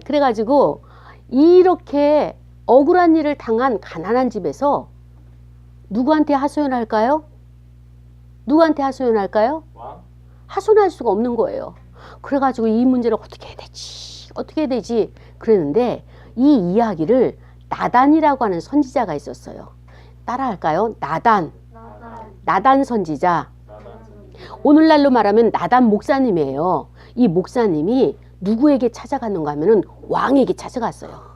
그래가지고 이렇게 억울한 일을 당한 가난한 집에서 누구한테 하소연할까요? 누구한테 하소연할까요? 하소연할 수가 없는 거예요. 그래가지고 이 문제를 어떻게 해야 되지? 어떻게 해야 되지? 그랬는데 이 이야기를 나단이라고 하는 선지자가 있었어요. 따라할까요? 나단 선지자. 오늘날로 말하면 나단 목사님이에요. 이 목사님이 누구에게 찾아갔는가 하면은 왕에게 찾아갔어요.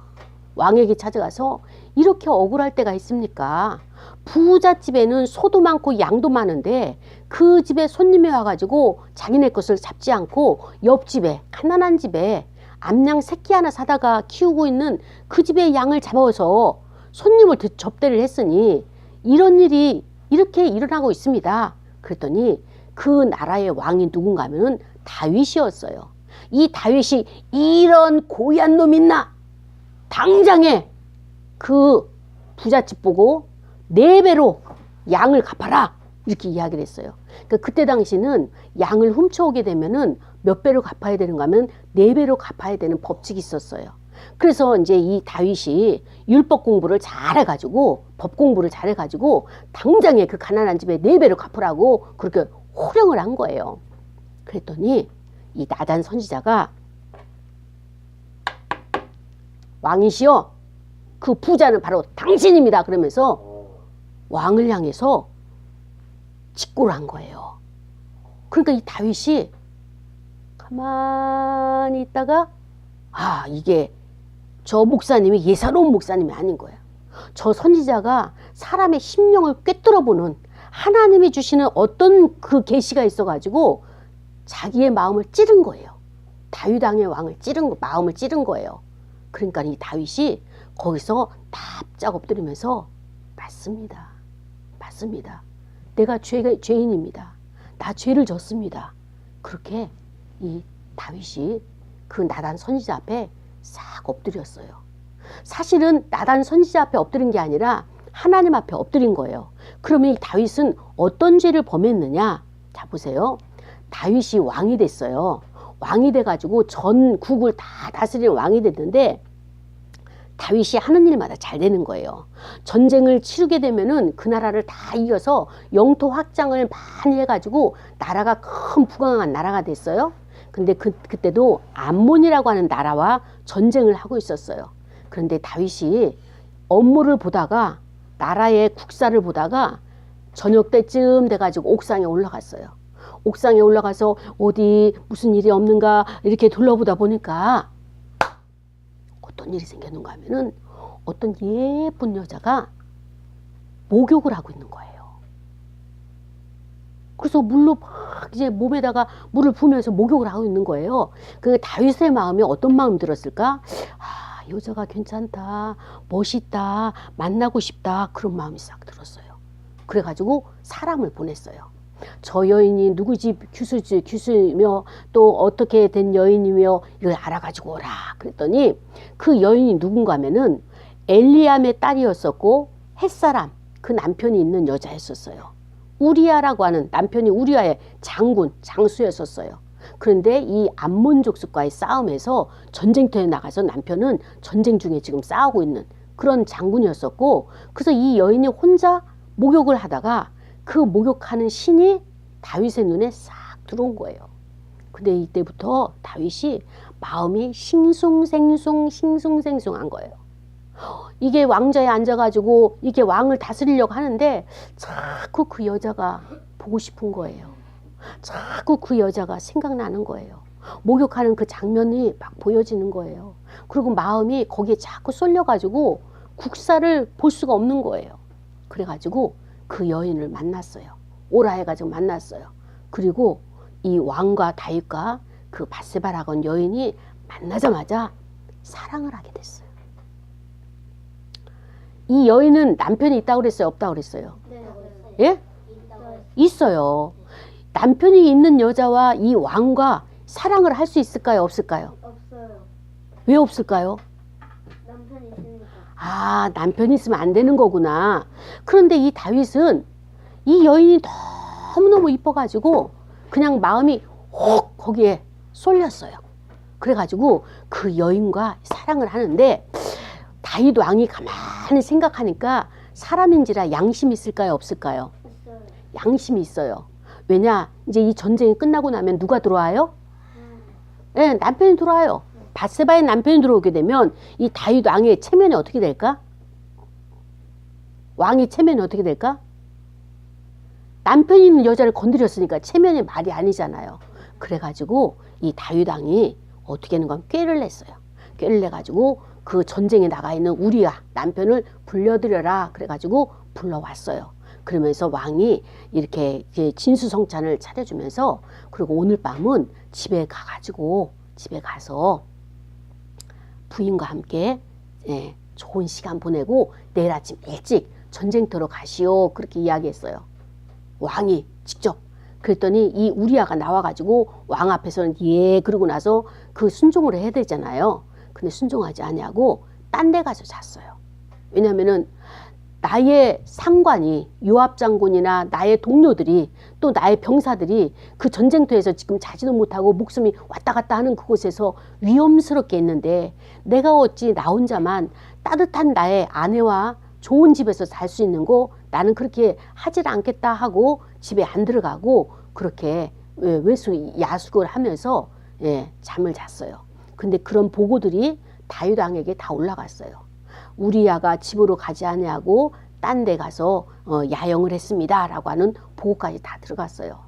왕에게 찾아가서 이렇게 억울할 때가 있습니까? 부잣집에는 소도 많고 양도 많은데 그 집에 손님이 와가지고 자기네 것을 잡지 않고 옆집에 가난한 집에 암양 새끼 하나 사다가 키우고 있는 그 집의 양을 잡아서 손님을 접대를 했으니 이런 일이 이렇게 일어나고 있습니다. 그랬더니 그 나라의 왕이 누군가 하면은 다윗이었어요. 이 다윗이 이런 고얀 놈 있나? 당장에 그 부잣집 보고 4배로 양을 갚아라 이렇게 이야기를 했어요. 그러니까 그때 당시는 양을 훔쳐오게 되면은 몇 배로 갚아야 되는가 하면 4배로 갚아야 되는 법칙이 있었어요. 그래서 이제 이 다윗이 율법 공부를 잘해가지고 법 공부를 잘해가지고 당장에 그 가난한 집에 4배로 갚으라고 그렇게 호령을 한 거예요. 그랬더니 이 나단 선지자가 왕이시여 그 부자는 바로 당신입니다 그러면서 왕을 향해서 직고를 한 거예요. 그러니까 이 다윗이 가만히 있다가 이게 저 목사님이 예사로운 목사님이 아닌 거야. 저 선지자가 사람의 심령을 꿰뚫어보는 하나님이 주시는 어떤 그 계시가 있어가지고 자기의 마음을 찌른 거예요. 다윗 왕의 마음을 찌른 거예요. 그러니까 이 다윗이 거기서 납작 엎드리면서 맞습니다. 내가 죄인입니다. 나 죄를 졌습니다. 그렇게 이 다윗이 그 나단 선지자 앞에 싹 엎드렸어요. 사실은 나단 선지자 앞에 엎드린 게 아니라 하나님 앞에 엎드린 거예요. 그러면 이 다윗은 어떤 죄를 범했느냐? 자 보세요. 다윗이 왕이 됐어요. 왕이 돼가지고 전국을 다 다스리는 왕이 됐는데 다윗이 하는 일마다 잘 되는 거예요. 전쟁을 치르게 되면은 그 나라를 다 이겨서 영토 확장을 많이 해가지고 나라가 큰 부강한 나라가 됐어요. 근데 그때도 암몬이라고 하는 나라와 전쟁을 하고 있었어요. 그런데 다윗이 업무를 보다가 나라의 국사를 보다가 저녁 때쯤 돼가지고 옥상에 올라갔어요. 옥상에 올라가서 어디 무슨 일이 없는가 이렇게 둘러보다 보니까 어떤 일이 생겼는가 하면은 어떤 예쁜 여자가 목욕을 하고 있는 거예요. 그래서 물로 막 이제 몸에다가 물을 부으면서 목욕을 하고 있는 거예요. 그 다윗의 마음이 어떤 마음이 들었을까? 여자가 괜찮다, 멋있다, 만나고 싶다 그런 마음이 싹 들었어요. 그래가지고 사람을 보냈어요. 저 여인이 누구 집 규수며 또 어떻게 된 여인이며 이걸 알아가지고 오라 그랬더니 그 여인이 누군가 하면은 엘리암의 딸이었었고 햇사람 그 남편이 있는 여자였었어요. 우리아라고 하는 남편이 우리아의 장수였었어요. 그런데 이 암몬 족속과의 싸움에서 전쟁터에 나가서 남편은 전쟁 중에 지금 싸우고 있는 그런 장군이었었고 그래서 이 여인이 혼자 목욕을 하다가 그 목욕하는 신이 다윗의 눈에 싹 들어온 거예요. 근데 이때부터 다윗이 마음이 싱숭생숭한 거예요. 이게 왕좌에 앉아가지고 이게 왕을 다스리려고 하는데 자꾸 그 여자가 보고 싶은 거예요. 자꾸 그 여자가 생각나는 거예요. 목욕하는 그 장면이 막 보여지는 거예요. 그리고 마음이 거기에 자꾸 쏠려가지고 국사를 볼 수가 없는 거예요. 그래가지고 그 여인을 만났어요. 오라 해가지고 만났어요. 그리고 이 왕과 다윗과 그 밧세바라고 하는 여인이 만나자마자 사랑을 하게 됐어요. 이 여인은 남편이 있다고 그랬어요? 없다고 그랬어요? 네. 예? 있어요. 남편이 있는 여자와 이 왕과 사랑을 할 수 있을까요? 없을까요? 없어요. 왜 없을까요? 남편이 있으니까. 남편이 있으면 안 되는 거구나. 그런데 이 다윗은 이 여인이 너무너무 이뻐가지고 그냥 마음이 혹 거기에 쏠렸어요. 그래가지고 그 여인과 사랑을 하는데 다윗 왕이 가만히 생각하니까 사람인지라 양심이 있을까요? 없을까요? 있어요. 양심이 있어요. 왜냐? 이제 이 전쟁이 끝나고 나면 누가 들어와요? 네, 남편이 들어와요. 밧세바의 남편이 들어오게 되면 이 다윗 왕의 체면이 어떻게 될까? 왕의 체면이 어떻게 될까? 남편이 있는 여자를 건드렸으니까 체면이 말이 아니잖아요. 그래가지고 이 다윗 왕이 어떻게 하는 건 꾀를 냈어요. 꾀를 내가지고 그 전쟁에 나가 있는 우리야 남편을 불러들여라. 그래가지고 불러왔어요. 그러면서 왕이 이렇게 진수성찬을 차려주면서 그리고 오늘 밤은 집에 가서 부인과 함께 좋은 시간 보내고 내일 아침 일찍 전쟁터로 가시오. 그렇게 이야기했어요. 왕이 직접. 그랬더니 이 우리아가 나와가지고 왕 앞에서는 그러고 나서 그 순종을 해야 되잖아요. 근데 순종하지 않냐고 딴 데 가서 잤어요. 왜냐면은 나의 상관이 요압 장군이나 나의 동료들이 또 나의 병사들이 그 전쟁터에서 지금 자지도 못하고 목숨이 왔다 갔다 하는 그곳에서 위험스럽게 있는데 내가 어찌 나 혼자만 따뜻한 나의 아내와 좋은 집에서 살 수 있는 거 나는 그렇게 하질 않겠다 하고 집에 안 들어가고 그렇게 야숙을 하면서 잠을 잤어요. 근데 그런 보고들이 다윗 왕에게 다 올라갔어요. 우리야가 집으로 가지 아니하고 딴 데 가서 야영을 했습니다 라고 하는 보고까지 다 들어갔어요.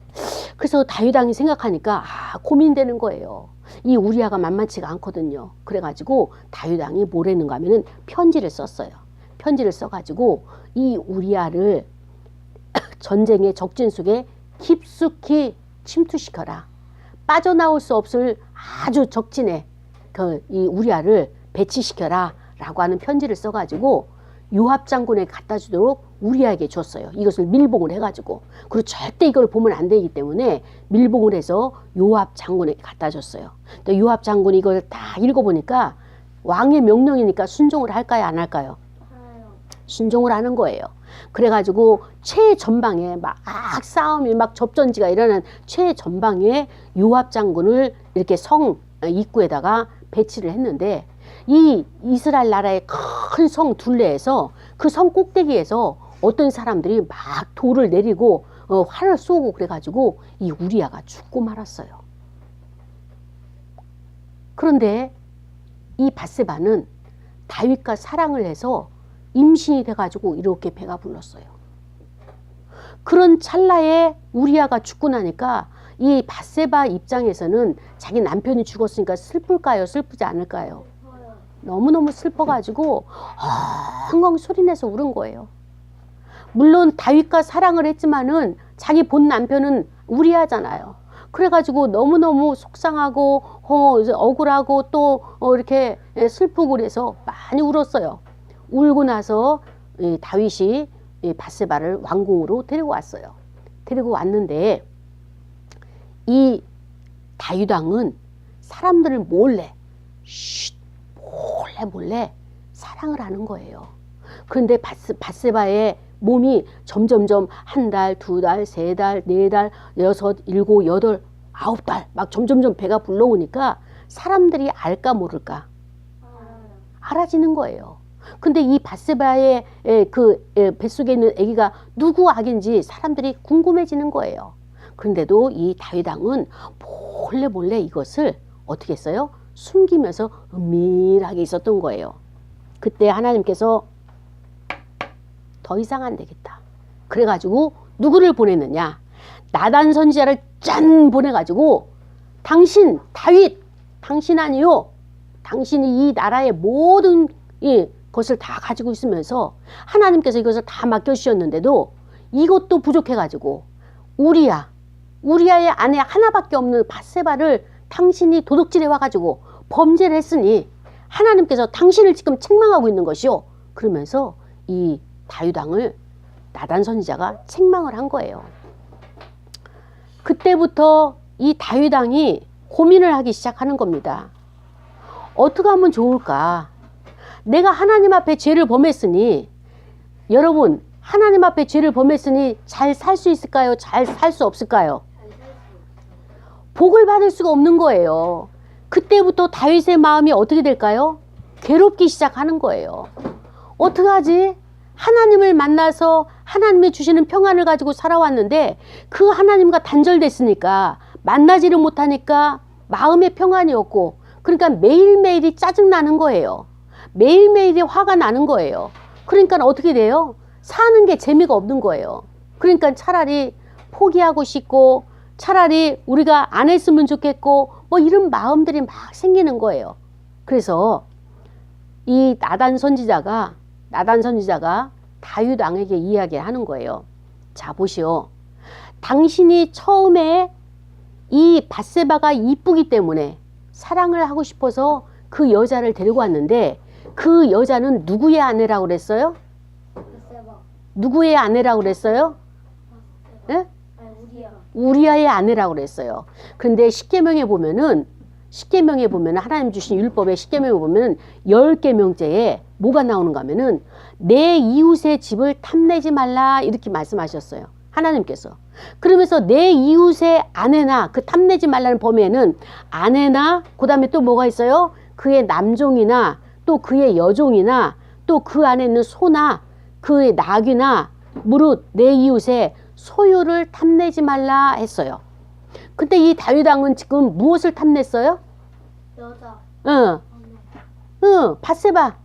그래서 다윗 왕이 생각하니까 고민되는 거예요. 이 우리야가 만만치가 않거든요. 그래가지고 다윗 왕이 뭘 했는가 하면은 편지를 썼어요. 편지를 써가지고 이 우리야를 전쟁의 적진 속에 깊숙이 침투시켜라. 빠져나올 수 없을 아주 적진에 이 우리야를 배치시켜라 라고 하는 편지를 써가지고 요압 장군에게 갖다 주도록 우리야에게 줬어요. 이것을 밀봉을 해가지고. 그리고 절대 이걸 보면 안 되기 때문에 밀봉을 해서 요압 장군에게 갖다 줬어요. 요압 장군이 이걸 다 읽어보니까 왕의 명령이니까 순종을 할까요? 안 할까요? 순종을 하는 거예요. 그래가지고 최전방에 막 싸움이 막 접전지가 일어나는 최전방에 요압 장군을 이렇게 성 입구에다가 배치를 했는데 이 이스라엘 나라의 큰 성 둘레에서 그 성 꼭대기에서 어떤 사람들이 막 돌을 내리고 활을 쏘고 그래가지고 이 우리야가 죽고 말았어요. 그런데 이 밧세바는 다윗과 사랑을 해서 임신이 돼가지고 이렇게 배가 불렀어요. 그런 찰나에 우리야가 죽고 나니까 이 밧세바 입장에서는 자기 남편이 죽었으니까 슬플까요? 슬프지 않을까요? 너무너무 슬퍼가지고 엉엉 소리내서 울은 거예요. 물론 다윗과 사랑을 했지만은 자기 본 남편은 우리야잖아요. 그래가지고 너무너무 속상하고 억울하고 또 이렇게 슬프고 그래서 많이 울었어요. 울고 나서 다윗이 밧세바를 왕궁으로 데리고 왔어요. 데리고 왔는데 이 다윗 왕은 사람들을 몰래 몰래 사랑을 하는 거예요. 그런데 밧세바의 몸이 점점점 한 달, 두 달, 세 달, 네 달, 여섯, 일곱, 여덟, 아홉 달 막 점점점 배가 불러오니까 사람들이 알까 모를까? 알아지는 거예요. 근데 이 밧세바의 뱃속에 있는 아기가 누구 아기인지 사람들이 궁금해지는 거예요. 그런데도 이 다윗 왕은 몰래 이것을 어떻게 했어요? 숨기면서 은밀하게 있었던 거예요. 그때 하나님께서 더 이상 안 되겠다. 그래가지고 누구를 보냈느냐? 나단 선지자를 짠 보내가지고 당신 다윗 당신 아니요. 당신이 이 나라의 모든 것을 다 가지고 있으면서 하나님께서 이것을 다 맡겨주셨는데도 이것도 부족해가지고 우리야의 아내 하나밖에 없는 밧세바를 당신이 도둑질해 와가지고 범죄를 했으니 하나님께서 당신을 지금 책망하고 있는 것이요. 그러면서 이 다윗 왕을 나단 선지자가 책망을 한 거예요. 그때부터 이 다윗 왕이 고민을 하기 시작하는 겁니다. 어떻게 하면 좋을까? 내가 하나님 앞에 죄를 범했으니 여러분 하나님 앞에 죄를 범했으니 잘 살 수 있을까요? 잘 살 수 없을까요? 복을 받을 수가 없는 거예요. 그때부터 다윗의 마음이 어떻게 될까요? 괴롭기 시작하는 거예요. 어떡하지? 하나님을 만나서 하나님이 주시는 평안을 가지고 살아왔는데 그 하나님과 단절됐으니까 만나지를 못하니까 마음의 평안이 없고 그러니까 매일매일이 짜증나는 거예요. 매일매일이 화가 나는 거예요. 그러니까 어떻게 돼요? 사는 게 재미가 없는 거예요. 그러니까 차라리 포기하고 싶고 차라리 우리가 안 했으면 좋겠고 뭐 이런 마음들이 막 생기는 거예요. 그래서 이 나단 선지자가 다윗 왕에게 이야기하는 거예요. 자, 보시오. 당신이 처음에 이 밧세바가 이쁘기 때문에 사랑을 하고 싶어서 그 여자를 데리고 왔는데 그 여자는 누구의 아내라고 그랬어요? 누구의 아내라고 그랬어요? 예? 우리아의 아내라고 그랬어요. 근데 십계명에 보면은 하나님 주신 율법의 십계명에 보면은 10계명째에 뭐가 나오는가 하면은 내 이웃의 집을 탐내지 말라 이렇게 말씀하셨어요. 하나님께서. 그러면서 내 이웃의 아내나 그 탐내지 말라는 범위에는 아내나 그다음에 또 뭐가 있어요? 그의 남종이나 또 그의 여종이나 또 그 안에 있는 소나 그의 낙이나 무릇 내 이웃의 소유를 탐내지 말라 했어요. 근데 이 다윗 왕은 지금 무엇을 탐냈어요? 여자. 밧세바.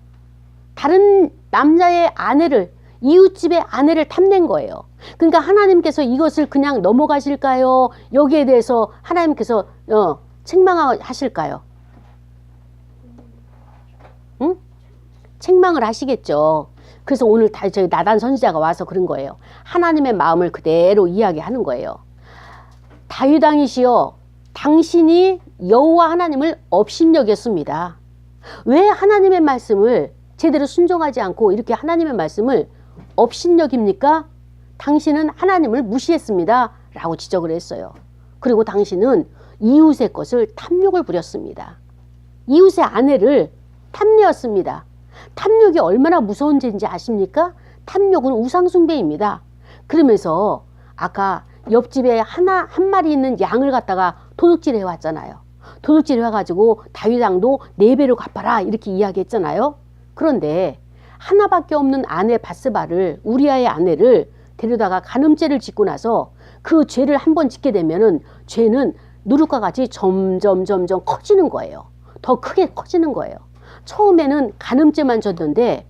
다른 남자의 아내를 이웃집의 아내를 탐낸 거예요. 그러니까 하나님께서 이것을 그냥 넘어가실까요? 여기에 대해서 하나님께서 책망하실까요? 응? 책망을 하시겠죠. 그래서 오늘 저희 나단 선지자가 와서 그런 거예요. 하나님의 마음을 그대로 이야기하는 거예요. 다윗 왕이시여, 당신이 여호와 하나님을 업신여겼습니다. 왜 하나님의 말씀을 제대로 순종하지 않고 이렇게 하나님의 말씀을 업신여깁니까? 당신은 하나님을 무시했습니다. 라고 지적을 했어요. 그리고 당신은 이웃의 것을 탐욕을 부렸습니다. 이웃의 아내를 탐내었습니다. 탐욕이 얼마나 무서운 죄인지 아십니까? 탐욕은 우상숭배입니다. 그러면서 아까 옆집에 한 마리 있는 양을 갖다가 도둑질 해왔잖아요. 도둑질 해가지고 다윗 왕도 4배로 갚아라 이렇게 이야기했잖아요. 그런데 하나밖에 없는 아내 밧세바를 우리아의 아내를 데려다가 간음죄를 짓고 나서 그 죄를 한번 짓게 되면은 죄는 누룩과 같이 점점 커지는 거예요. 더 크게 커지는 거예요. 처음에는 간음죄만 졌는데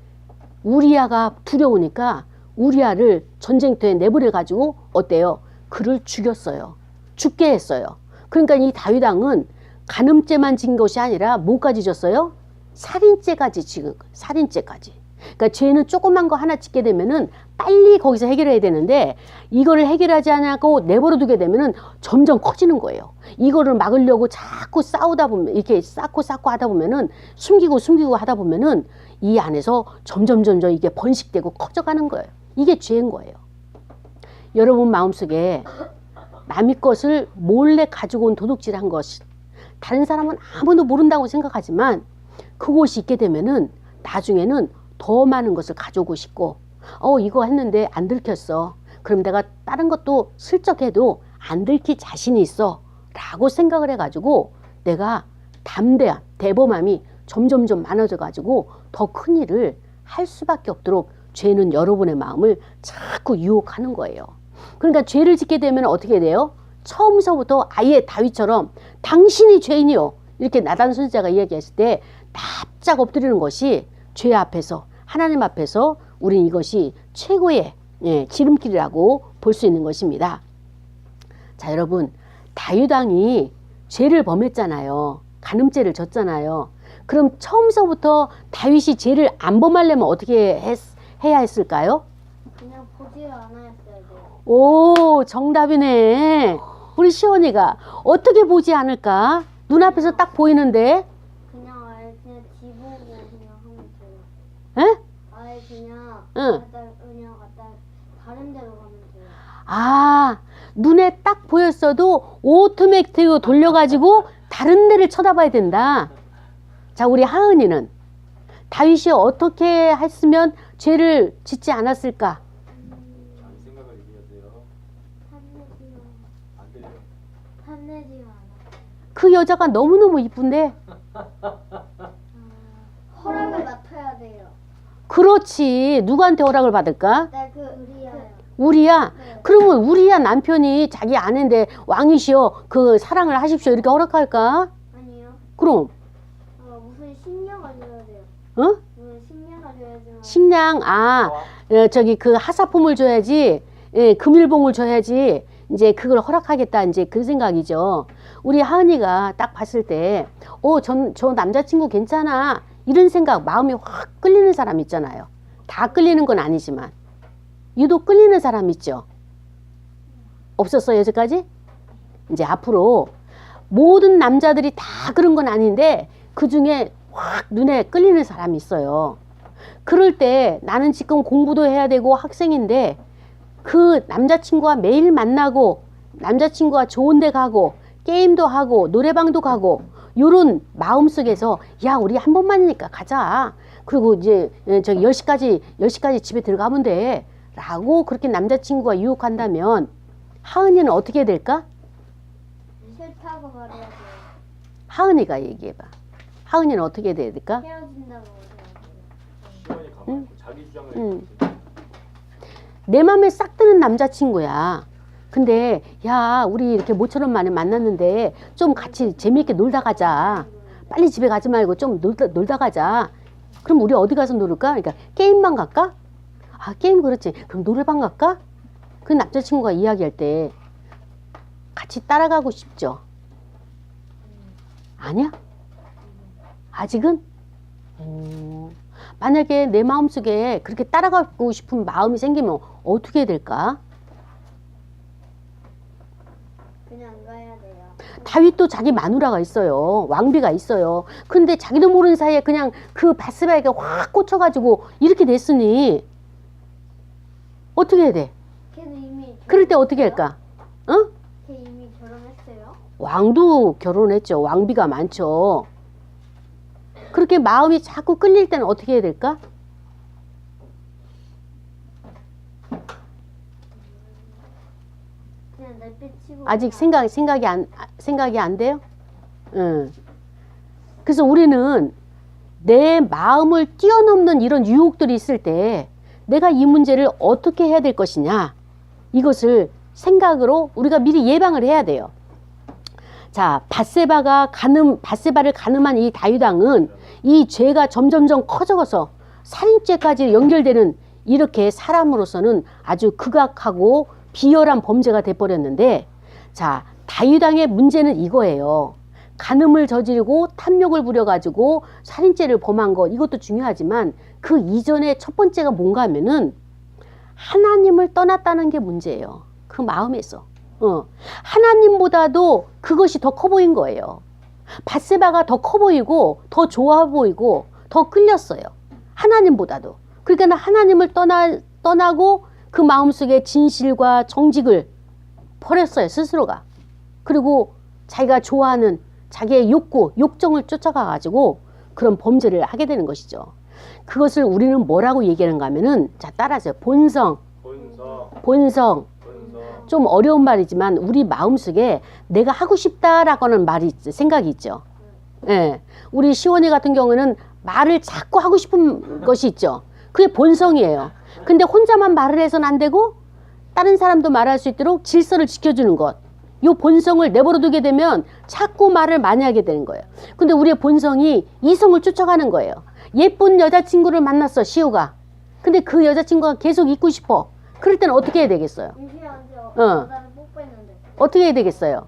우리아가 두려우니까 우리아를 전쟁터에 내보내 가지고 어때요? 그를 죽였어요. 죽게 했어요. 그러니까 이 다윗 왕은 간음죄만 진 것이 아니라 뭐까지 졌어요? 살인죄까지 지은 거예요. 살인죄까지. 그러니까 죄는 조그만 거 하나 짓게 되면은 빨리 거기서 해결해야 되는데 이거를 해결하지 않고 내버려 두게 되면은 점점 커지는 거예요. 이거를 막으려고 자꾸 싸우다 보면 이렇게 쌓고 하다 보면은 숨기고 하다 보면은 이 안에서 점점 이게 번식되고 커져가는 거예요. 이게 죄인 거예요. 여러분 마음속에 남의 것을 몰래 가지고 온 도둑질한 것이 다른 사람은 아무도 모른다고 생각하지만 그곳이 있게 되면은 나중에는 더 많은 것을 가져오고 싶고 이거 했는데 안 들켰어. 그럼 내가 다른 것도 슬쩍 해도 안 들킬 자신이 있어 라고 생각을 해가지고 내가 담대한 대범함이 점점 많아져 가지고 더 큰 일을 할 수밖에 없도록 죄는 여러분의 마음을 자꾸 유혹하는 거예요. 그러니까 죄를 짓게 되면 어떻게 돼요? 처음서부터 아예 다윗처럼 당신이 죄인이요 이렇게 나단 선지자가 이야기했을 때 납작 엎드리는 것이 죄 앞에서 하나님 앞에서 우리는 이것이 최고의 지름길이라고 볼 수 있는 것입니다. 자, 여러분 다윗 왕이 죄를 범했잖아요. 간음죄를 졌잖아요. 그럼 처음서부터 다윗이 죄를 안 범하려면 어떻게 해야 했을까요? 그냥 보지를 않아야 돼요. 오, 정답이네. 우리 시원이가 어떻게 보지 않을까? 눈앞에서 딱 보이는데 그냥 아예 그냥 뒤보고 그냥 하면 돼요. 에? 아예 그냥 응. 갔다 다른 데로 가면 돼요. 아, 눈에 딱 보였어도 오토매틱으로 돌려가지고 다른 데를 쳐다봐야 된다. 자, 우리 하은이는 다윗이 어떻게 했으면 죄를 짓지 않았을까? 자기 생각을 얘기하세요. 안 들려. 탐내지가 않아. 그 여자가 너무너무 이쁜데. 허락을 맡아야 돼요. 그렇지. 누구한테 허락을 받을까? 네, 우리야요. 우리야. 네. 그러면 우리야 남편이 자기 아내인데 왕이시여 그 사랑을 하십시오 이렇게 허락할까? 아니요. 그럼 무슨 식량을 줘야 돼요. 어? 무슨 식량을 줘야지만. 식량 저기 그 하사품을 줘야지. 예, 금일봉을 줘야지. 이제 그걸 허락하겠다 이제 그 생각이죠. 우리 하은이가 딱 봤을 때 저 남자친구 괜찮아 이런 생각 마음이 확 끌리는 사람 있잖아요. 다 끌리는 건 아니지만 유독 끌리는 사람 있죠. 없었어요 여태까지? 이제 앞으로 모든 남자들이 다 그런 건 아닌데 그 중에 확 눈에 끌리는 사람이 있어요. 그럴 때 나는 지금 공부도 해야 되고 학생인데 그 남자친구와 매일 만나고 남자친구와 좋은 데 가고 게임도 하고 노래방도 가고 요런 마음속에서 야 우리 한 번만이니까 가자. 그리고 이제 저기 10시까지 집에 들어가면 돼. 라고 그렇게 남자친구가 유혹한다면 하은이는 어떻게 해야 될까? 싫다고 말해야 돼요. 하은이가 얘기해봐. 하은이는 어떻게 해야 될까? 헤어진다고 말해야 시원이 가만히 있고 자기 주장을 응. 내 맘에 싹 드는 남자친구야. 근데 야 우리 이렇게 모처럼 만에 만났는데 좀 같이 재미있게 놀다 가자. 빨리 집에 가지 말고 좀 놀다 가자. 그럼 우리 어디 가서 놀을까? 그러니까 게임만 갈까? 아 게임 그렇지. 그럼 노래방 갈까? 그 남자친구가 이야기할 때 같이 따라가고 싶죠? 아니야? 아직은? 만약에 내 마음속에 그렇게 따라가고 싶은 마음이 생기면 어떻게 해야 될까? 그냥 가야 돼요. 다윗도 자기 마누라가 있어요. 왕비가 있어요. 근데 자기도 모르는 사이에 그냥 그 바스바에게 확 꽂혀가지고 이렇게 됐으니 어떻게 해야 돼? 걔는 이미 그럴 때 어떻게 할까? 어? 걔 이미 결혼했어요? 왕도 결혼했죠. 왕비가 많죠. 그렇게 마음이 자꾸 끌릴 때는 어떻게 해야 될까? 그냥 내빼치고 아직 그냥 생각이 안 돼요? 응. 그래서 우리는 내 마음을 뛰어넘는 이런 유혹들이 있을 때 내가 이 문제를 어떻게 해야 될 것이냐 이것을 생각으로 우리가 미리 예방을 해야 돼요. 자, 바세바를 가늠한 이 다윗왕은 이 죄가 점점점 커져서 살인죄까지 연결되는 이렇게 사람으로서는 아주 극악하고 비열한 범죄가 돼버렸는데 자, 다윗왕의 문제는 이거예요. 간음을 저지르고 탐욕을 부려가지고 살인죄를 범한 것 이것도 중요하지만 그 이전에 첫 번째가 뭔가 하면은 하나님을 떠났다는 게 문제예요. 그 마음에서. 하나님보다도 그것이 더 커 보인 거예요. 바세바가 더 커 보이고 더 좋아 보이고 더 끌렸어요. 하나님보다도. 그러니까 하나님을 떠나고 그 마음속에 진실과 정직을 버렸어요. 스스로가. 그리고 자기가 좋아하는 자기의 욕정을 쫓아가가지고 그런 범죄를 하게 되는 것이죠. 그것을 우리는 뭐라고 얘기하는가 하면은 자 따라하세요. 본성. 좀 어려운 말이지만 우리 마음속에 내가 하고 싶다라고 하는 생각이 있죠. 예. 우리 시원이 같은 경우는 말을 자꾸 하고 싶은 것이 있죠. 그게 본성이에요. 근데 혼자만 말을 해서는 안 되고 다른 사람도 말할 수 있도록 질서를 지켜주는 것. 이 본성을 내버려 두게 되면 자꾸 말을 많이 하게 되는 거예요. 근데 우리의 본성이 이성을 쫓아가는 거예요. 예쁜 여자친구를 만났어, 시우가. 근데 그 여자친구가 계속 있고 싶어. 그럴 때는 어떻게 해야 되겠어요? 여자를 뽀뽀했는데 어떻게 해야 되겠어요?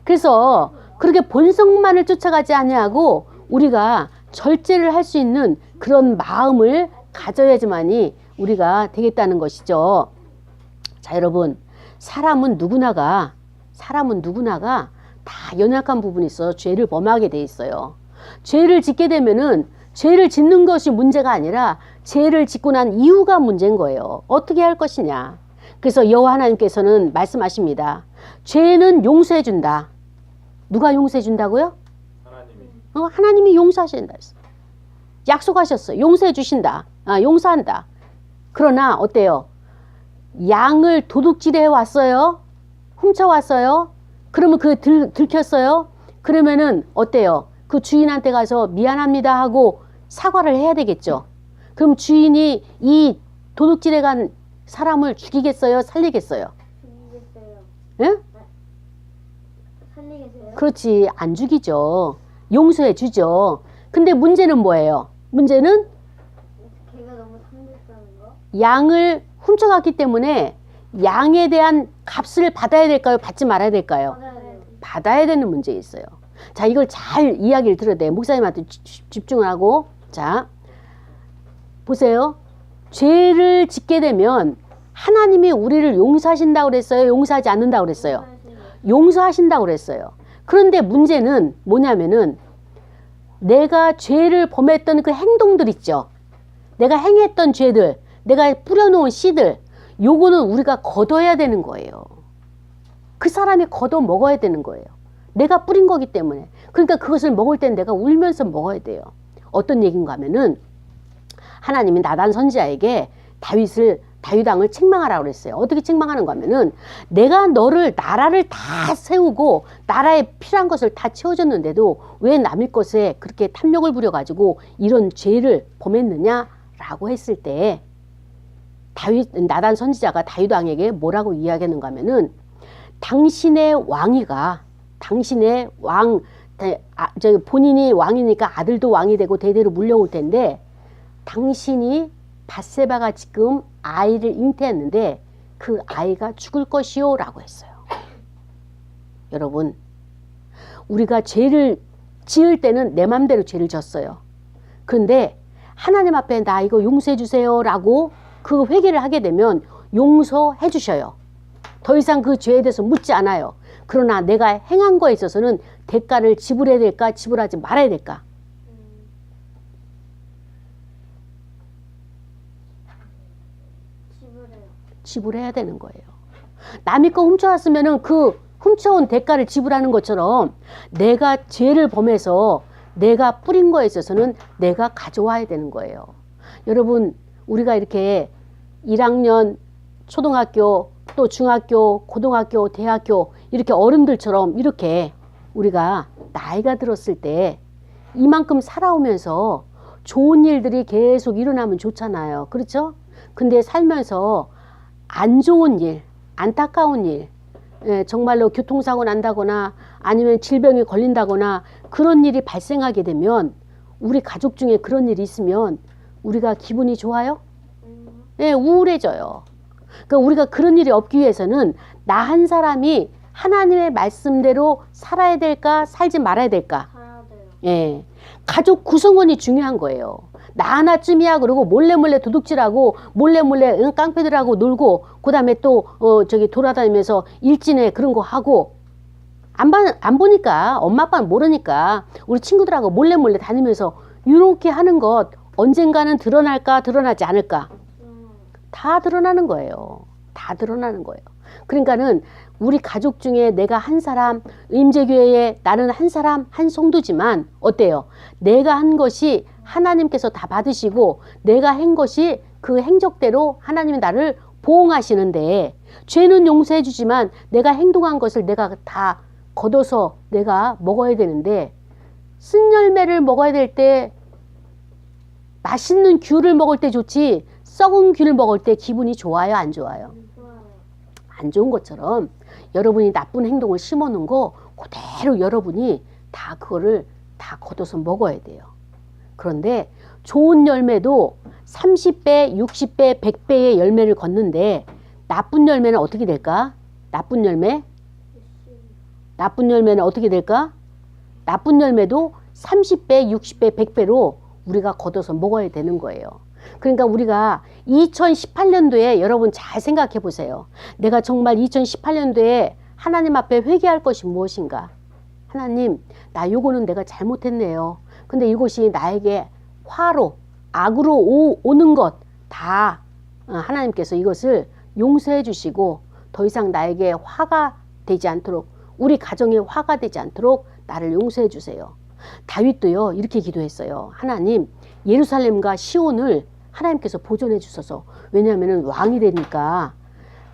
그래서 그렇게 본성만을 쫓아가지 아니하고 우리가 절제를 할 수 있는 그런 마음을 가져야지만이 우리가 되겠다는 것이죠. 자, 여러분, 사람은 누구나가 다 연약한 부분이 있어서 죄를 범하게 돼 있어요. 죄를 짓게 되면은 죄를 짓는 것이 문제가 아니라 죄를 짓고 난 이유가 문제인 거예요. 어떻게 할 것이냐. 그래서 여호와 하나님께서는 말씀하십니다. 죄는 용서해 준다. 누가 용서해 준다고요? 하나님이 용서하신다 했어. 약속하셨어요. 용서해 주신다. 용서한다. 그러나 어때요? 양을 도둑질해 왔어요. 훔쳐왔어요. 그러면 그 들켰어요. 그러면은 어때요? 그 주인한테 가서 미안합니다 하고 사과를 해야 되겠죠. 그럼 주인이 이 도둑질에 간 사람을 죽이겠어요? 살리겠어요? 죽이겠어요. 예? 살리겠어요? 그렇지, 안 죽이죠. 용서해 주죠. 근데 문제는 뭐예요? 문제는 걔가 너무 상대하는 거? 양을 훔쳐갔기 때문에 양에 대한 값을 받아야 될까요? 받지 말아야 될까요? 받아야 돼요. 받아야 되는 문제 있어요. 자, 이걸 잘 이야기를 들어야 돼요. 목사님한테 집중을 하고. 자, 보세요. 죄를 짓게 되면 하나님이 우리를 용서하신다고 그랬어요? 용서하지 않는다고 그랬어요? 용서하신다고 그랬어요. 그런데 문제는 뭐냐면은 내가 죄를 범했던 그 행동들 있죠. 내가 행했던 죄들, 내가 뿌려놓은 씨들, 요거는 우리가 걷어야 되는 거예요. 그 사람이 걷어 먹어야 되는 거예요. 내가 뿌린 거기 때문에. 그러니까 그것을 먹을 땐 내가 울면서 먹어야 돼요. 어떤 얘기인가 하면은 하나님이 나단 선지자에게 다윗 왕을 책망하라고 그랬어요. 어떻게 책망하는가 하면은 내가 너를 나라를 다 세우고 나라에 필요한 것을 다 채워줬는데도 왜 남의 것에 그렇게 탐욕을 부려가지고 이런 죄를 범했느냐라고 했을 때 나단 선지자가 다윗 왕에게 뭐라고 이야기하는가 하면은 당신의 왕위가 당신의 본인이 왕이니까 아들도 왕이 되고 대대로 물려올 텐데 당신이 밧세바가 지금 아이를 잉태했는데 그 아이가 죽을 것이요 라고 했어요. 여러분, 우리가 죄를 지을 때는 내 맘대로 죄를 졌어요. 그런데 하나님 앞에 나 이거 용서해 주세요 라고 그 회개를 하게 되면 용서해 주셔요. 더 이상 그 죄에 대해서 묻지 않아요. 그러나 내가 행한 거에 있어서는 대가를 지불해야 될까 지불하지 말아야 될까? 지불해야 되는 거예요. 남의 거 훔쳐왔으면은 그 훔쳐온 대가를 지불하는 것처럼 내가 죄를 범해서 내가 뿌린 거에 있어서는 내가 가져와야 되는 거예요. 여러분, 우리가 이렇게 1학년 초등학교 또 중학교, 고등학교, 대학교 이렇게 어른들처럼 이렇게 우리가 나이가 들었을 때 이만큼 살아오면서 좋은 일들이 계속 일어나면 좋잖아요. 그렇죠? 근데 살면서 안 좋은 일, 안타까운 일, 정말로 교통사고 난다거나 아니면 질병에 걸린다거나 그런 일이 발생하게 되면 우리 가족 중에 그런 일이 있으면 우리가 기분이 좋아요? 우울해져요. 그러니까 우리가 그런 일이 없기 위해서는 나 한 사람이 하나님의 말씀대로 살아야 될까 살지 말아야 될까? 살아야 돼요. 가족 구성원이 중요한 거예요. 나 하나쯤이야 그러고 몰래 도둑질하고 몰래 깡패들하고 놀고 그 다음에 또 돌아다니면서 일진에 그런 거 하고 안 보니까 엄마 아빠는 모르니까 우리 친구들하고 몰래 다니면서 이렇게 하는 것 언젠가는 드러날까 드러나지 않을까? 다 드러나는 거예요. 다 드러나는 거예요. 그러니까는 우리 가족 중에 내가 한 사람, 임재교회에 나는 한 사람, 한 성도지만 어때요? 내가 한 것이 하나님께서 다 받으시고 내가 한 것이 그 행적대로 하나님이 나를 보응하시는데 죄는 용서해 주지만 내가 행동한 것을 내가 다 걷어서 내가 먹어야 되는데 쓴 열매를 먹어야 될 때 맛있는 귤을 먹을 때 좋지 썩은 귤을 먹을 때 기분이 좋아요? 안 좋아요? 안 좋은 것처럼 여러분이 나쁜 행동을 심어놓은 거 그대로 여러분이 다 그거를 다 걷어서 먹어야 돼요. 그런데 좋은 열매도 30배, 60배, 100배의 열매를 걷는데 나쁜 열매는 어떻게 될까? 나쁜 열매는 어떻게 될까? 나쁜 열매도 30배, 60배, 100배로 우리가 걷어서 먹어야 되는 거예요. 그러니까 우리가 2018년도에 여러분 잘 생각해 보세요. 내가 정말 2018년도에 하나님 앞에 회개할 것이 무엇인가? 하나님, 나 요거는 내가 잘못했네요. 근데 이것이 나에게 화로, 악으로 오는 것 다 하나님께서 이것을 용서해 주시고 더 이상 나에게 화가 되지 않도록 우리 가정에 화가 되지 않도록 나를 용서해 주세요. 다윗도요 이렇게 기도했어요. 하나님, 예루살렘과 시온을 하나님께서 보존해 주셔서 왜냐하면 왕이 되니까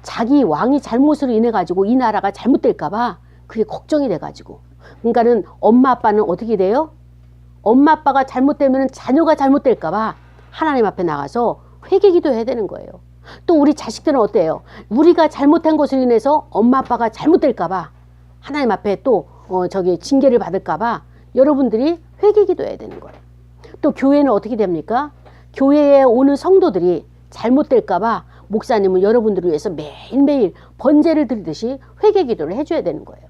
자기 왕이 잘못으로 인해 가지고 이 나라가 잘못될까 봐 그게 걱정이 돼 가지고 그러니까는 엄마 아빠는 어떻게 돼요? 엄마 아빠가 잘못되면 자녀가 잘못될까 봐 하나님 앞에 나가서 회개기도 해야 되는 거예요. 또 우리 자식들은 어때요? 우리가 잘못한 것으로 인해서 엄마 아빠가 잘못될까 봐 하나님 앞에 또 징계를 받을까 봐 여러분들이 회개기도 해야 되는 거예요. 또 교회는 어떻게 됩니까? 교회에 오는 성도들이 잘못될까 봐 목사님은 여러분들을 위해서 매일매일 번제를 드리듯이 회개기도를 해줘야 되는 거예요.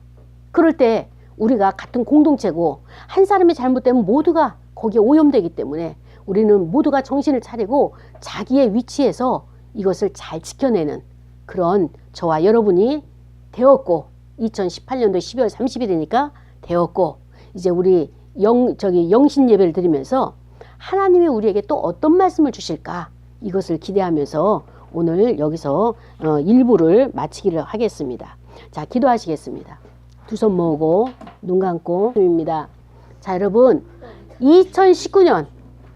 그럴 때 우리가 같은 공동체고 한 사람이 잘못되면 모두가 거기에 오염되기 때문에 우리는 모두가 정신을 차리고 자기의 위치에서 이것을 잘 지켜내는 그런 저와 여러분이 되었고 2018년도 12월 30일이니까 되었고 이제 우리 영신 예배를 드리면서 하나님이 우리에게 또 어떤 말씀을 주실까 이것을 기대하면서 오늘 여기서 일부를 마치기를 하겠습니다. 자, 기도하시겠습니다. 두 손 모으고 눈 감고 입니다. 자, 여러분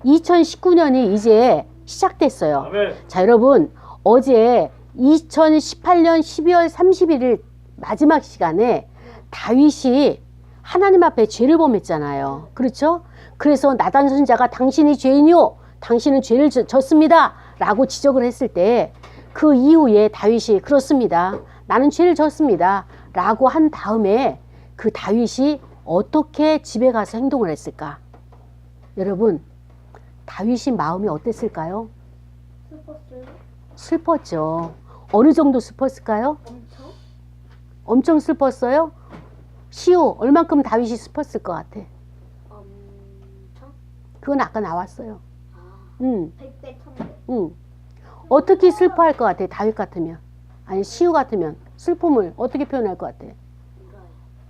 2019년이 이제 시작됐어요. 아멘. 자, 여러분 어제 2018년 12월 31일 마지막 시간에 다윗이 하나님 앞에 죄를 범했잖아요. 그렇죠? 그래서 나단 선지자가 당신이 죄인이요 당신은 죄를 졌습니다 라고 지적을 했을 때 그 이후에 다윗이 그렇습니다. 나는 죄를 졌습니다 라고 한 다음에 그 다윗이 어떻게 집에 가서 행동을 했을까? 여러분 다윗이 마음이 어땠을까요? 슬펐어요? 슬펐죠. 어느 정도 슬펐을까요? 엄청? 엄청 슬펐어요? 시우 얼만큼 다윗이 슬펐을 것 같아? 엄청? 그건 아까 나왔어요. 아, 응, 100배, 1000배. 응. 어떻게 슬퍼할 것 같아? 다윗 같으면. 아니 시우 같으면 슬픔을 어떻게 표현할 것 같아?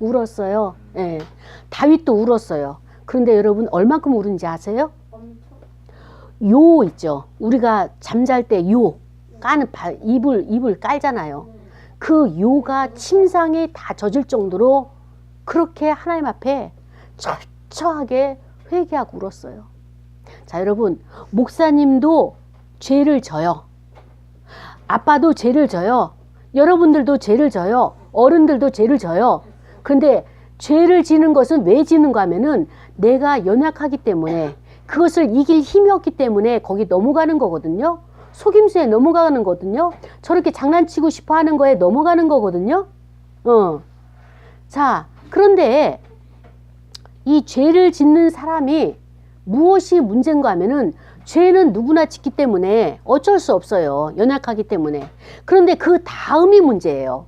울어요. 울었어요. 예. 다윗도 울었어요. 그런데 여러분 얼만큼 울은지 아세요? 엄청? 요 있죠. 우리가 잠잘 때 요 까는 이불 깔잖아요. 그 요가 침상에 다 젖을 정도로 그렇게 하나님 앞에 철저하게 회개하고 울었어요. 자, 여러분 목사님도 죄를 져요. 아빠도 죄를 져요. 여러분들도 죄를 져요. 어른들도 죄를 져요. 그런데 죄를 지는 것은 왜 지는가 하면은 내가 연약하기 때문에 그것을 이길 힘이 없기 때문에 거기 넘어가는 거거든요. 속임수에 넘어가는 거거든요. 저렇게 장난치고 싶어 하는 거에 넘어가는 거거든요. 자, 그런데 이 죄를 짓는 사람이 무엇이 문제인가 하면은 죄는 누구나 짓기 때문에 어쩔 수 없어요. 연약하기 때문에. 그런데 그 다음이 문제예요.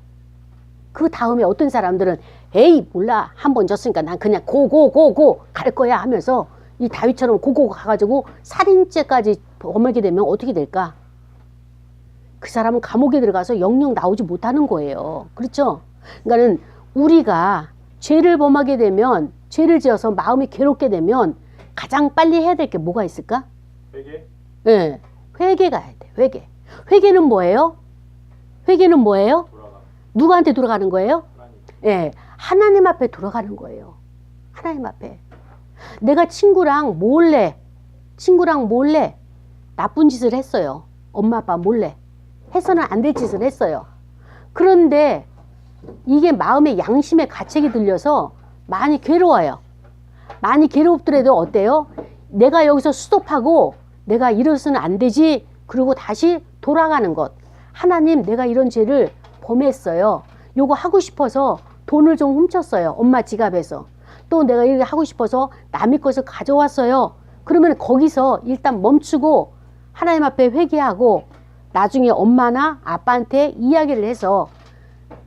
그 다음에 어떤 사람들은 에이 몰라 한 번 졌으니까 난 그냥 고고고고 갈 거야 하면서 이 다윗처럼 고고 가가지고 살인죄까지 범하게 되면 어떻게 될까? 그 사람은 감옥에 들어가서 영영 나오지 못하는 거예요. 그렇죠? 그러니까는 우리가 죄를 범하게 되면 죄를 지어서 마음이 괴롭게 되면 가장 빨리 해야 될 게 뭐가 있을까? 회개? 네, 회개가 해야 돼. 회개. 회개는 뭐예요? 회개는 뭐예요? 돌아가. 누구한테 돌아가는 거예요? 하나님. 예, 하나님 앞에 돌아가는 거예요. 하나님 앞에. 내가 친구랑 몰래 나쁜 짓을 했어요. 엄마 아빠 몰래. 해서는 안 될 짓을 했어요. 그런데 이게 마음의 양심의 가책이 들려서 많이 괴로워요. 많이 괴롭더라도 어때요? 내가 여기서 스톱하고 내가 이래서는 안 되지. 그리고 다시 돌아가는 것. 하나님 내가 이런 죄를 범했어요. 요거 하고 싶어서 돈을 좀 훔쳤어요. 엄마 지갑에서. 또 내가 이렇게 하고 싶어서 남의 것을 가져왔어요. 그러면 거기서 일단 멈추고 하나님 앞에 회개하고 나중에 엄마나 아빠한테 이야기를 해서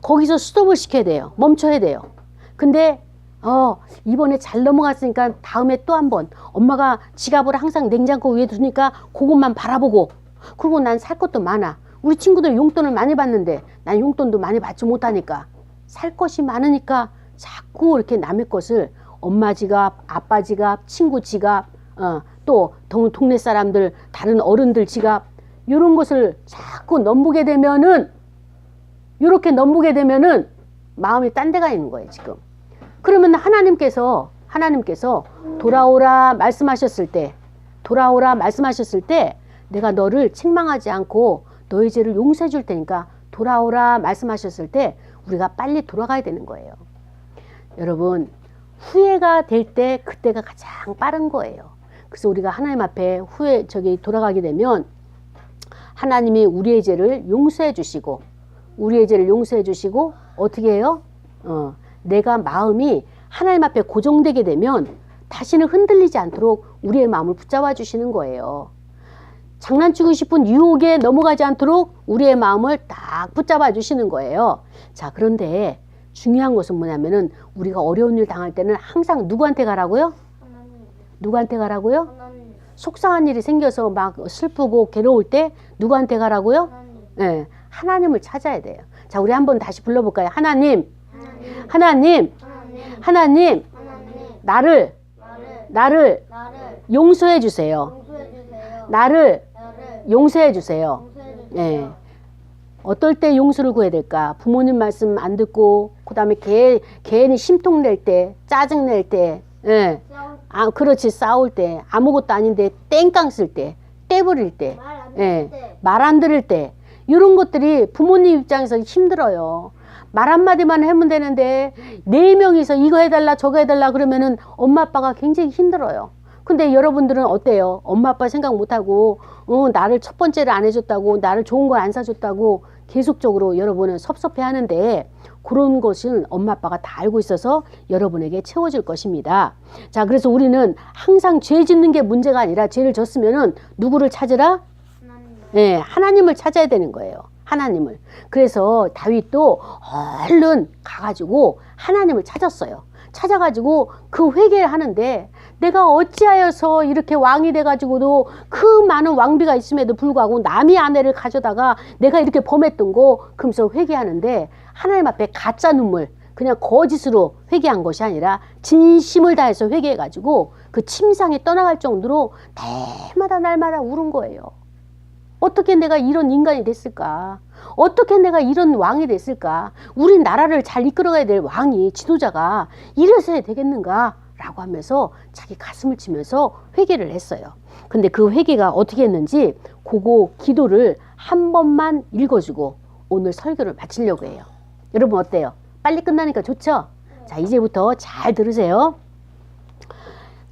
거기서 스톱을 시켜야 돼요. 멈춰야 돼요. 근데 이번에 잘 넘어갔으니까 다음에 또 한 번 엄마가 지갑을 항상 냉장고 위에 두니까 그것만 바라보고 그리고 난 살 것도 많아. 우리 친구들 용돈을 많이 받는데 난 용돈도 많이 받지 못하니까 살 것이 많으니까 자꾸 이렇게 남의 것을 엄마 지갑, 아빠 지갑, 친구 지갑, 또 동네 사람들, 다른 어른들 지갑 이런 것을 자꾸 넘보게 되면은 이렇게 넘보게 되면은 마음이 딴 데가 있는 거예요 지금. 그러면 하나님께서 돌아오라 말씀하셨을 때 내가 너를 책망하지 않고 너의 죄를 용서해 줄 테니까 돌아오라 말씀하셨을 때 우리가 빨리 돌아가야 되는 거예요. 여러분 후회가 될 때 그때가 가장 빠른 거예요. 그래서 우리가 하나님 앞에 돌아가게 되면 하나님이 우리의 죄를 용서해 주시고 어떻게 해요? 내가 마음이 하나님 앞에 고정되게 되면 다시는 흔들리지 않도록 우리의 마음을 붙잡아 주시는 거예요. 장난치고 싶은 유혹에 넘어가지 않도록 우리의 마음을 딱 붙잡아 주시는 거예요. 자, 그런데 중요한 것은 뭐냐면은 우리가 어려운 일 당할 때는 항상 누구한테 가라고요? 하나님. 누구한테 가라고요? 하나님. 속상한 일이 생겨서 막 슬프고 괴로울 때 누구한테 가라고요? 하나님. 네, 하나님을 찾아야 돼요. 자, 우리 한번 다시 불러볼까요? 하나님, 하나님. 하나님, 하나님. 하나님, 하나님. 나를 나를 용서해 주세요. 용서해 주세요. 나를 나를 용서해 주세요. 용서해 주세요. 네. 어떨 때 용서를 구해야 될까? 부모님 말씀 안 듣고, 그 다음에 괜히 심통 낼 때, 짜증 낼 때, 예. 싸울 그렇지, 싸울 때, 아무것도 아닌데 땡깡 쓸 때, 떼부릴 때, 말안 예. 들을 때. 말 안 들을 때, 이런 것들이 부모님 입장에서 힘들어요. 말 한마디만 하면 되는데, 4명이서 이거 해달라, 저거 해달라 그러면은 엄마, 아빠가 굉장히 힘들어요. 근데 여러분들은 어때요? 엄마, 아빠 생각 못하고, 나를 첫 번째를 안 해줬다고, 나를 좋은 걸 안 사줬다고, 계속적으로 여러분은 섭섭해 하는데, 그런 것은 엄마, 아빠가 다 알고 있어서 여러분에게 채워질 것입니다. 자, 그래서 우리는 항상 죄 짓는 게 문제가 아니라 죄를 졌으면은 누구를 찾으라? 하나님. 네, 하나님을 찾아야 되는 거예요. 하나님을. 그래서 다윗도 얼른 가가지고 하나님을 찾았어요. 찾아가지고 그 회개를 하는데 내가 어찌하여서 이렇게 왕이 돼가지고도 그 많은 왕비가 있음에도 불구하고 남의 아내를 가져다가 내가 이렇게 범했던 거 그러면서 회개하는데 하나님 앞에 가짜 눈물 그냥 거짓으로 회개한 것이 아니라 진심을 다해서 회개해가지고 그 침상에 떠나갈 정도로 날마다 울은 거예요. 어떻게 내가 이런 인간이 됐을까? 어떻게 내가 이런 왕이 됐을까? 우리 나라를 잘 이끌어가야 될 왕이, 지도자가 이래서야 되겠는가? 라고 하면서 자기 가슴을 치면서 회개를 했어요. 근데 그 회개가 어떻게 했는지 그거 기도를 한 번만 읽어주고 오늘 설교를 마치려고 해요. 여러분 어때요? 빨리 끝나니까 좋죠? 자, 이제부터 잘 들으세요.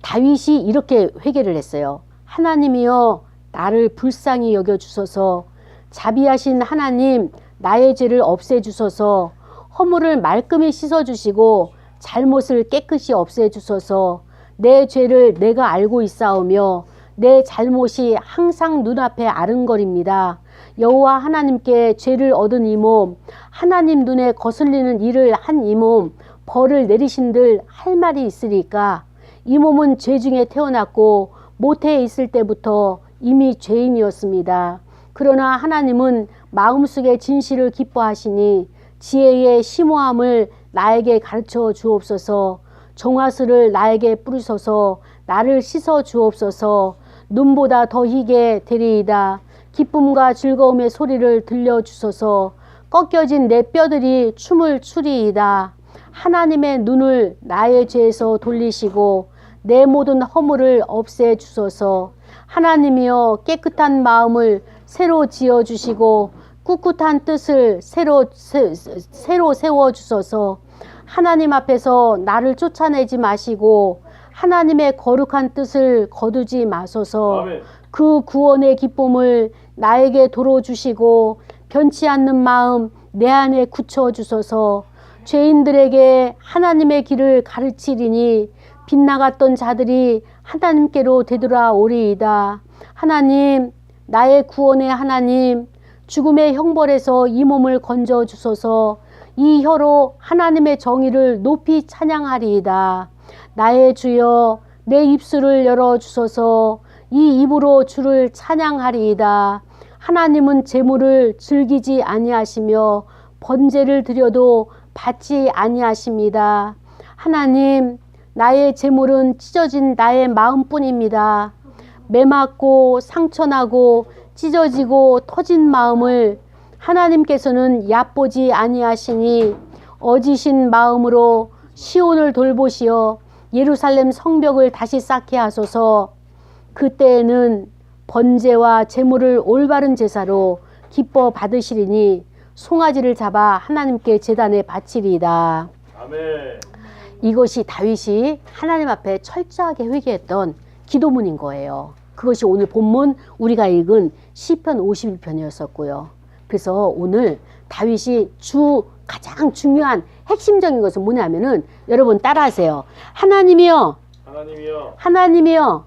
다윗이 이렇게 회개를 했어요. 하나님이여 나를 불쌍히 여겨주소서. 자비하신 하나님 나의 죄를 없애주소서. 허물을 말끔히 씻어주시고 잘못을 깨끗이 없애주소서. 내 죄를 내가 알고 있사오며 내 잘못이 항상 눈앞에 아른거립니다. 여호와 하나님께 죄를 얻은 이 몸, 하나님 눈에 거슬리는 일을 한 이 몸, 벌을 내리신들 할 말이 있으리까. 이 몸은 죄 중에 태어났고 모태에 있을 때부터 이미 죄인이었습니다. 그러나 하나님은 마음속에 진실을 기뻐하시니 지혜의 심오함을 나에게 가르쳐 주옵소서. 정화수를 나에게 뿌리소서. 나를 씻어 주옵소서. 눈보다 더 희게 되리이다. 기쁨과 즐거움의 소리를 들려주소서. 꺾여진 내 뼈들이 춤을 추리이다. 하나님의 눈을 나의 죄에서 돌리시고 내 모든 허물을 없애주소서. 하나님이여 깨끗한 마음을 새로 지어주시고 꿋꿋한 뜻을 새로 세워주소서. 하나님 앞에서 나를 쫓아내지 마시고 하나님의 거룩한 뜻을 거두지 마소서. 아멘. 그 구원의 기쁨을 나에게 도로 주시고 변치 않는 마음 내 안에 굳혀 주소서. 죄인들에게 하나님의 길을 가르치리니 빗나갔던 자들이 하나님께로 되돌아오리이다. 하나님, 나의 구원의 하나님, 죽음의 형벌에서 이 몸을 건져 주소서. 이 혀로 하나님의 정의를 높이 찬양하리이다. 나의 주여, 내 입술을 열어 주소서. 이 입으로 주를 찬양하리이다. 하나님은 재물을 즐기지 아니하시며 번제를 드려도 받지 아니하십니다. 하나님, 나의 재물은 찢어진 나의 마음뿐입니다. 매맞고 상처나고 찢어지고 터진 마음을 하나님께서는 얕보지 아니하시니 어지신 마음으로 시온을 돌보시어 예루살렘 성벽을 다시 쌓게 하소서. 그때에는 번제와 제물을 올바른 제사로 기뻐 받으시리니 송아지를 잡아 하나님께 제단에 바치리이다. 아멘. 이것이 다윗이 하나님 앞에 철저하게 회개했던 기도문인 거예요. 그것이 오늘 본문 우리가 읽은 시편 51편이었었고요. 그래서 오늘 다윗이 가장 중요한 핵심적인 것은 뭐냐면은 여러분 따라하세요. 하나님이여, 하나님이여, 하나님이여.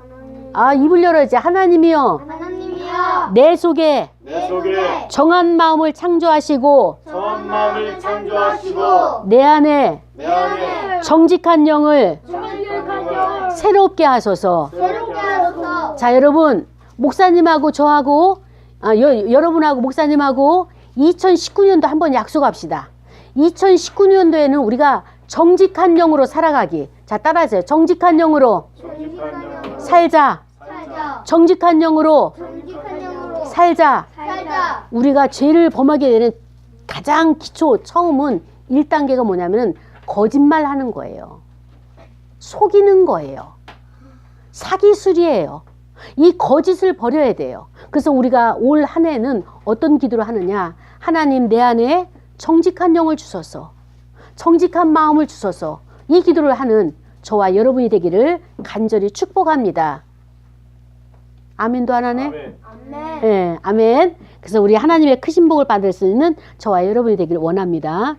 아, 입을 열어야지. 하나님이여, 하나님이여 내 속에 내 속에 정한 마음을 창조하시고 선한 마음을 창조하시고 내 안에 내 안에 정직한 영을 정직한 영을 새롭게 하소서. 새롭게 하소서. 자, 여러분, 목사님하고 저하고 여러분하고 목사님하고 2019년도 한번 약속합시다. 2019년도에는 우리가 정직한 영으로 살아가기. 자, 따라하세요. 정직한 영으로 정직한 영으로 살자. 살자. 정직한 영으로 정직한 영으로 살자. 살자. 우리가 죄를 범하게 되는 가장 기초 처음은 1단계가 뭐냐면은 거짓말 하는 거예요. 속이는 거예요. 사기술이에요. 이 거짓을 버려야 돼요. 그래서 우리가 올 한 해는 어떤 기도를 하느냐. 하나님 내 안에 정직한 영을 주소서. 정직한 마음을 주소서. 이 기도를 하는 저와 여러분이 되기를 간절히 축복합니다. 아멘도 하나네? 아멘. 아멘. 네, 아멘. 그래서 우리 하나님의 크신 복을 받을 수 있는 저와 여러분이 되기를 원합니다.